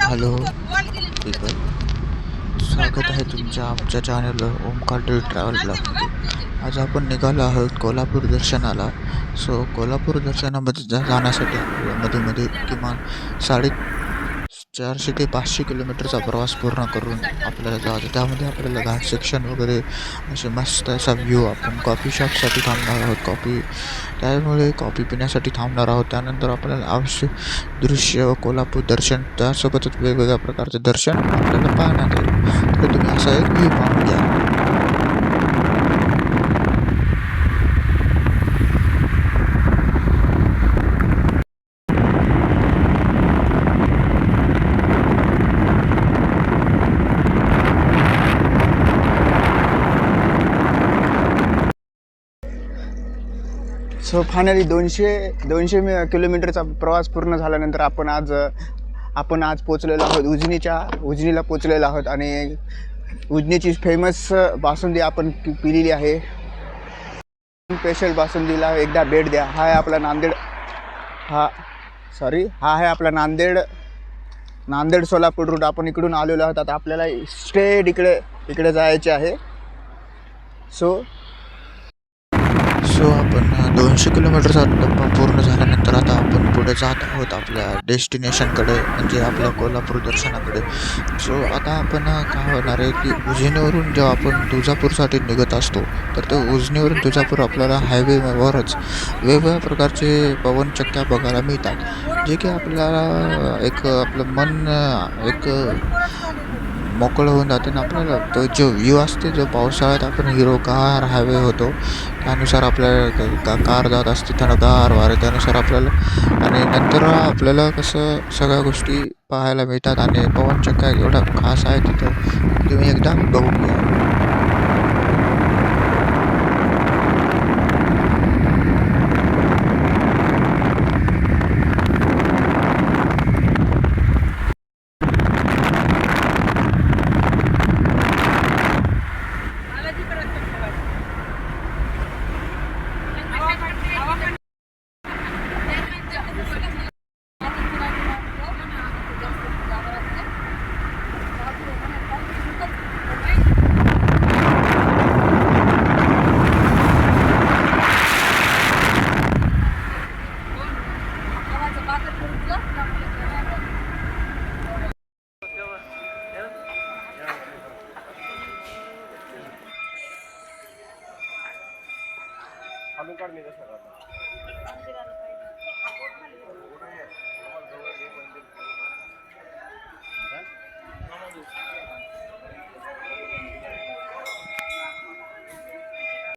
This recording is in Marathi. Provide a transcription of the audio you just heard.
हॅलो ठीक स्वागत आहे तुमच्या आमच्या चॅनल ओमकार डेली ट्रॅव्हल ब्लॉगमध्ये. आज आपण निघालो आहोत कोल्हापूर दर्शनाला. कोल्हापूर दर्शनामध्ये जाण्यासाठी आपल्याला मध्ये किमान 450 ते 500 किलोमीटरचा प्रवास पूर्ण करून आपल्याला जायचं. त्यामध्ये आपल्याला घाट सेक्शन वगैरे असे मस्त असा व्ह्यू. आपण कॉफी शॉपसाठी थांबणार आहोत, त्यामुळे कॉफी पिण्यासाठी थांबणार आहोत. त्यानंतर आपल्याला आवश्यक दृश्य व कोल्हापूर दर्शन, त्यासोबतच वेगवेगळ्या प्रकारचे दर्शन आपल्याला पाहण्यात येईल. तर तुम्ही असा एक व्ह्यू पाहून घ्या. फायनली 200 किलोमीटरचा प्रवास पूर्ण झाल्यानंतर आपण आज पोचलेलो आहोत उजनीला पोचलेलो आहोत. आणि उजनीची फेमस बासुंदी आपण पिलेली आहे. स्पेशल बासुंदीला एकदा भेट द्या. हा आहे आपला नांदेड सोलापूर रूट. आपण इकडून आलेलो आहोत. आता आपल्याला स्ट्रेट इकडे जायचे आहे. आपण 200 किलोमीटरचा टप्पा पूर्ण झाल्यानंतर आता आपण पुढे जात आहोत आपल्या डेस्टिनेशनकडे, म्हणजे आपल्या कोल्हापूर दर्शनाकडे. आता आपण काय होणार आहे की उजनीवरून जेव्हा आपण तुळजापूरसाठी निघत असतो, तर ते उजनीवरून तुळजापूर आपल्याला हायवेवरच वेगवेगळ्या प्रकारचे पवनचक्क्या बघायला मिळतात, जे की आपल्याला आपलं मन मोकळं होऊन जाते. आणि आपल्याला तो जो व्ह्यू असते, जो पावसाळ्यात आपण हिरवगार हायवे होतो, त्यानुसार आपल्याला कार जात असते थंडगार वारे, त्यानुसार आपल्याला आणि नंतर आपल्याला कसं सगळ्या गोष्टी पाहायला मिळतात. आणि पवनचक्क्या एवढा खास आहे तिथं, तुम्ही एकदा बघून घ्या. खालून काढ मी कसं